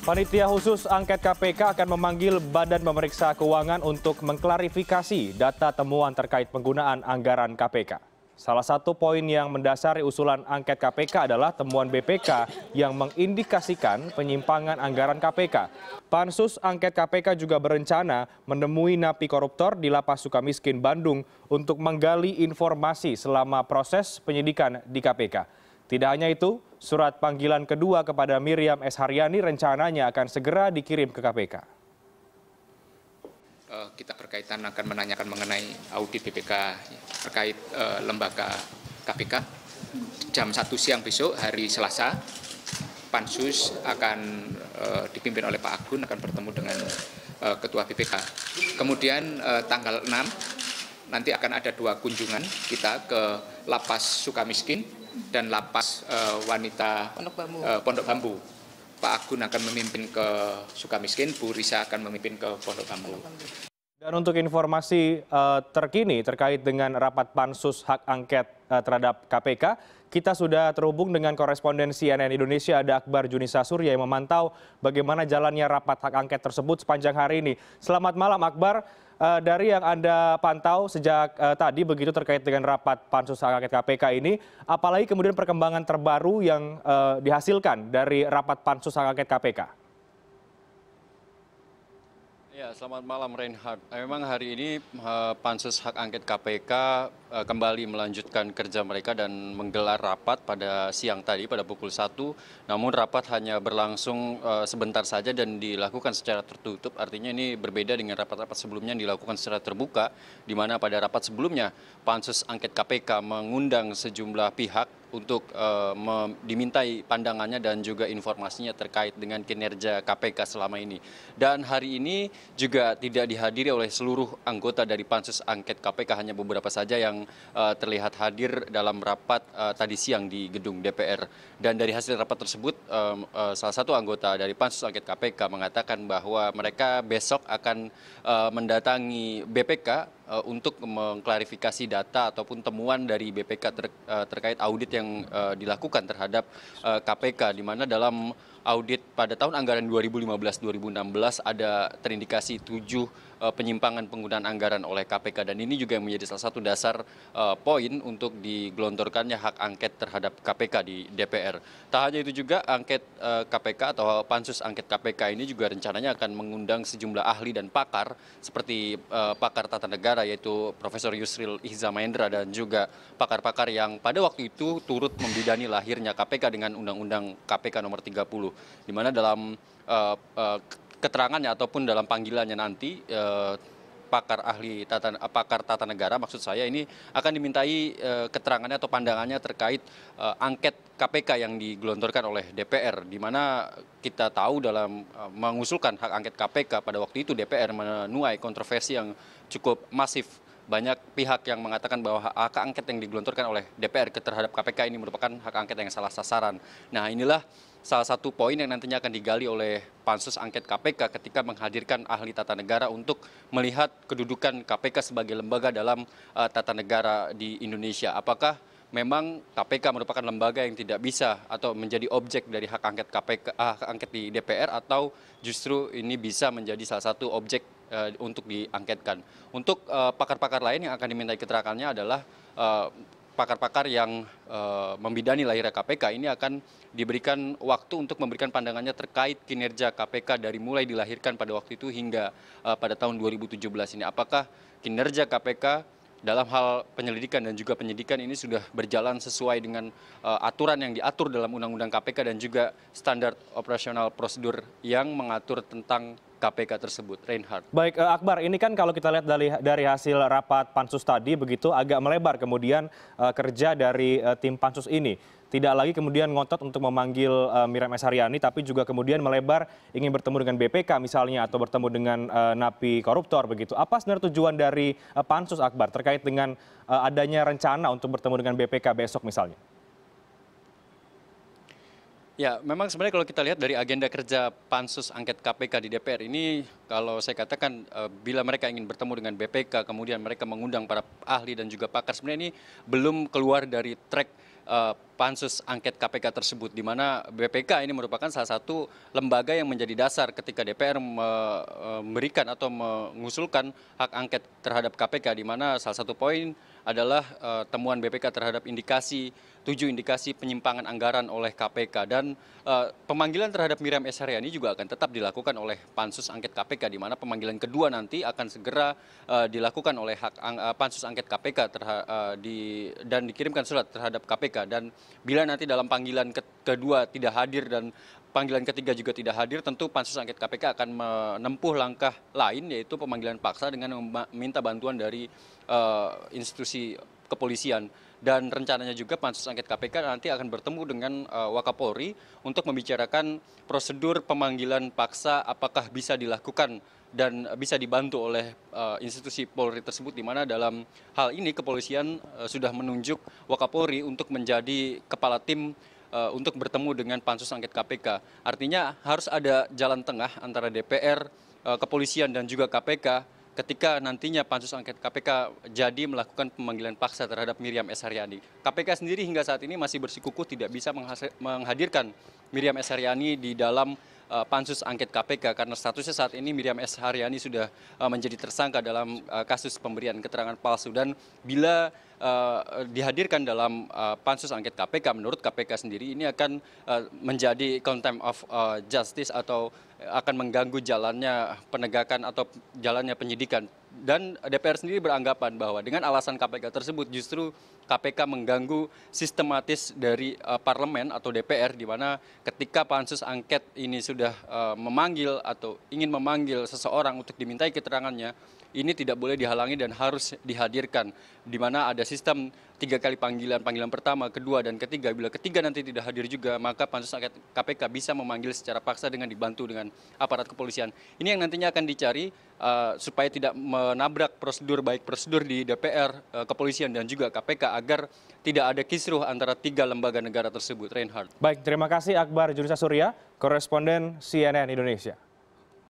Panitia khusus angket KPK akan memanggil Badan Pemeriksa Keuangan untuk mengklarifikasi data temuan terkait penggunaan anggaran KPK. Salah satu poin yang mendasari usulan angket KPK adalah temuan BPK yang mengindikasikan penyimpangan anggaran KPK. Pansus angket KPK juga berencana menemui napi koruptor di Lapas Sukamiskin, Bandung untuk menggali informasi selama proses penyidikan di KPK. Tidak hanya itu, surat panggilan kedua kepada Miriam S. Haryani rencananya akan segera dikirim ke KPK. Kita berkaitan akan menanyakan mengenai audit BPK terkait lembaga KPK. Jam 1 siang besok, hari Selasa, Pansus akan dipimpin oleh Pak Agun, akan bertemu dengan Ketua BPK. Kemudian tanggal 6, nanti akan ada 2 kunjungan kita ke Lapas Sukamiskin dan Lapas Wanita Pondok Bambu. Pak Agun akan memimpin ke Sukamiskin, Bu Risa akan memimpin ke Pondok Bambu. Dan untuk informasi terkini terkait dengan rapat pansus hak angket terhadap KPK, kita sudah terhubung dengan koresponden CNN Indonesia, ada Akbar Junisa Surya yang memantau bagaimana jalannya rapat hak angket tersebut sepanjang hari ini. Selamat malam Akbar. Dari yang Anda pantau sejak tadi begitu terkait dengan rapat pansus hak angket KPK ini, apalagi kemudian perkembangan terbaru yang dihasilkan dari rapat pansus hak angket KPK? Ya, selamat malam Reinhard. Memang hari ini Pansus Hak Angket KPK kembali melanjutkan kerja mereka dan menggelar rapat pada siang tadi pada pukul 1. Namun rapat hanya berlangsung sebentar saja dan dilakukan secara tertutup. Artinya ini berbeda dengan rapat-rapat sebelumnya yang dilakukan secara terbuka, di mana pada rapat sebelumnya Pansus Angket KPK mengundang sejumlah pihak untuk dimintai pandangannya dan juga informasinya terkait dengan kinerja KPK selama ini. Dan hari ini juga tidak dihadiri oleh seluruh anggota dari Pansus Angket KPK, hanya beberapa saja yang terlihat hadir dalam rapat tadi siang di gedung DPR. Dan dari hasil rapat tersebut, salah satu anggota dari Pansus Angket KPK mengatakan bahwa mereka besok akan mendatangi BPK untuk mengklarifikasi data ataupun temuan dari BPK terkait audit yang dilakukan terhadap KPK, di mana dalam audit pada tahun anggaran 2015-2016 ada terindikasi 7 penyimpangan penggunaan anggaran oleh KPK, dan ini juga menjadi salah satu dasar poin untuk digelontorkannya hak angket terhadap KPK di DPR. Tak hanya itu juga, angket KPK atau Pansus Angket KPK ini juga rencananya akan mengundang sejumlah ahli dan pakar seperti pakar tata negara yaitu Profesor Yusril Ihza Mahendra dan juga pakar-pakar yang pada waktu itu turut membidani lahirnya KPK dengan Undang-Undang KPK nomor 30, di mana dalam keterangannya ataupun dalam panggilannya nanti pakar tata negara maksud saya ini akan dimintai keterangannya atau pandangannya terkait angket KPK yang digelontorkan oleh DPR, di mana kita tahu dalam mengusulkan hak angket KPK pada waktu itu DPR menuai kontroversi yang cukup masif. Banyak pihak yang mengatakan bahwa hak angket yang digelontorkan oleh DPR terhadap KPK ini merupakan hak angket yang salah sasaran. Nah, inilah salah satu poin yang nantinya akan digali oleh Pansus Angket KPK ketika menghadirkan ahli tata negara untuk melihat kedudukan KPK sebagai lembaga dalam tata negara di Indonesia. Apakah memang KPK merupakan lembaga yang tidak bisa atau menjadi objek dari hak angket KPK, hak angket di DPR, atau justru ini bisa menjadi salah satu objek untuk diangketkan. Untuk pakar-pakar lain yang akan dimintai keterangannya adalah pakar-pakar yang membidani lahirnya KPK. Ini akan diberikan waktu untuk memberikan pandangannya terkait kinerja KPK dari mulai dilahirkan pada waktu itu hingga pada tahun 2017 ini. Apakah kinerja KPK dalam hal penyelidikan dan juga penyidikan ini sudah berjalan sesuai dengan aturan yang diatur dalam Undang-Undang KPK dan juga standar operasional prosedur yang mengatur tentang KPK tersebut. Reinhard. Baik, Akbar, ini kan kalau kita lihat dari hasil rapat pansus tadi begitu agak melebar kemudian kerja dari tim pansus ini. Tidak lagi kemudian ngotot untuk memanggil Miriam S. Haryani, tapi juga kemudian melebar ingin bertemu dengan BPK misalnya atau bertemu dengan napi koruptor begitu. Apa sebenarnya tujuan dari pansus, Akbar, terkait dengan adanya rencana untuk bertemu dengan BPK besok misalnya? Ya, memang sebenarnya kalau kita lihat dari agenda kerja Pansus Angket KPK di DPR ini, kalau saya katakan bila mereka ingin bertemu dengan BPK, kemudian mereka mengundang para ahli dan juga pakar, sebenarnya ini belum keluar dari track pansus angket KPK tersebut, di mana BPK ini merupakan salah satu lembaga yang menjadi dasar ketika DPR memberikan atau mengusulkan hak angket terhadap KPK, di mana salah satu poin adalah temuan BPK terhadap 7 indikasi penyimpangan anggaran oleh KPK, dan pemanggilan terhadap Miriam S. Haryani juga akan tetap dilakukan oleh pansus angket KPK, di mana pemanggilan kedua nanti akan segera dilakukan oleh pansus angket KPK dan dikirimkan surat terhadap KPK, dan bila nanti dalam panggilan kedua tidak hadir dan panggilan ketiga juga tidak hadir, tentu pansus angket KPK akan menempuh langkah lain, yaitu pemanggilan paksa dengan meminta bantuan dari institusi kepolisian. Dan rencananya juga pansus angket KPK nanti akan bertemu dengan Wakapolri untuk membicarakan prosedur pemanggilan paksa apakah bisa dilakukan dan bisa dibantu oleh institusi Polri tersebut, di mana dalam hal ini kepolisian sudah menunjuk Wakapolri untuk menjadi kepala tim untuk bertemu dengan pansus angket KPK. Artinya harus ada jalan tengah antara DPR, kepolisian dan juga KPK ketika nantinya pansus angket KPK jadi melakukan pemanggilan paksa terhadap Miriam S. Haryani. KPK sendiri hingga saat ini masih bersikukuh tidak bisa menghadirkan Miriam S. Haryani di dalam pansus angket KPK karena statusnya saat ini Miriam S. Haryani sudah menjadi tersangka dalam kasus pemberian keterangan palsu, dan bila dihadirkan dalam pansus angket KPK, menurut KPK sendiri ini akan menjadi contempt of justice atau akan mengganggu jalannya penegakan atau jalannya penyidikan. Dan DPR sendiri beranggapan bahwa dengan alasan KPK tersebut justru KPK mengganggu sistematis dari parlemen atau DPR, di mana ketika pansus angket ini sudah memanggil atau ingin memanggil seseorang untuk dimintai keterangannya, ini tidak boleh dihalangi dan harus dihadirkan, di mana ada sistem 3 kali panggilan pertama, kedua, dan ketiga. Bila ketiga nanti tidak hadir juga, maka pansus angket KPK bisa memanggil secara paksa dengan dibantu dengan aparat kepolisian. Ini yang nantinya akan dicari supaya tidak menabrak prosedur, baik prosedur di DPR, kepolisian, dan juga KPK, agar tidak ada kisruh antara 3 lembaga negara tersebut. Reinhard. Baik, terima kasih Akbar Junisa Surya, koresponden CNN Indonesia.